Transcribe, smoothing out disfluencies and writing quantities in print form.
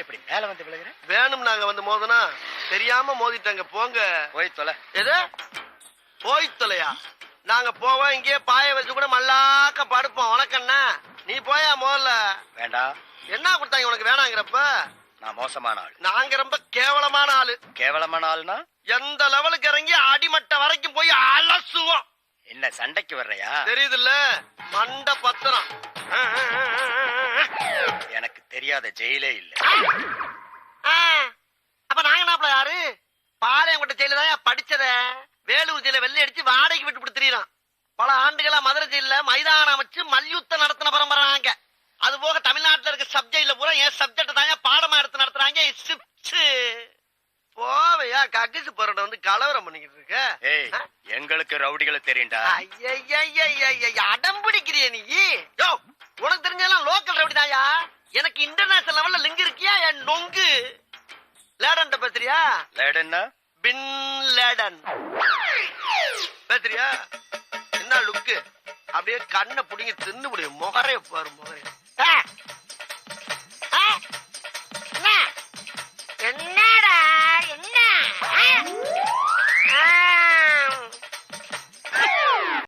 இப்படி மேல வந்து விழுகிறேன்? வேணும் நாங்க வந்து மோதனா தெரியாம மோதிட்டாங்க. போங்க. போய் தொலை. எது போய் தொலையா? நாங்க போவோம், இங்கேயே பாய வச்சு கூட மல்லாக்க படுப்போம். உனக்கண்ணா நீ போயா முதல்ல. வேண்டாம். என்ன கொடுத்தாங்க உனக்கு வேணாங்கிறப்ப? நான் மோசமான ஆள். நாங்க ரொம்ப கேவலமான ஆளு. கேவலமான ஆள்னா எந்த லெவலுக்கு இறங்கி அடிமட்ட வரைக்கும் போய் அலசுவோம். என்ன சண்டைக்கு வர்றையா? தெரியுதுல்ல, மண்ட பத்திரம். எனக்கு தெரியாத ஜெயிலே இல்ல. அப்ப நாங்க என்ன யாரு? பாளையங்கோட்டை ஜெயில தான் படிச்சத. வேலூர் ஜெயில வெள்ளை அடிச்சு வாடகைக்கு விட்டு கொடுத்துறான். பல ஆண்டுகளா மதுரை ஜெயில மைதானம் வச்சு மல்யுத்தம் நடத்தின பரம்பரை நாங்க. அது போக தமிழ்நாட்டுல இருக்க சப்ஜெக்ட்ல பூரா என் சப்ஜெக்ட் தாங்க பாடமா எடுத்து நடத்துறாங்க. போவையா கக்கிசு போறட வந்து கலவரம் பண்ணிக்கிட்டு இருக்க? ஏய், எங்களுக்கு ரவுடிகளை தெரியும்டா. அடம் பிடிக்கிறிய நீ? யோ, உனக்கு தெரிஞ்சதெல்லாம் லோக்கல் ரவுடி தாயா. எனக்கு இன்டர்நேஷனல் லெவல்ல லிங்க் இருக்கியா? என் நொங்கு லேடன் பேசுறியா? லேடன்னா பின் லேடன் பேசுறியா? என்ன லுக்கு? அப்படியே கண்ணை புடிங்கி தின்னு முடியும். முகரே பாரு, முகரே.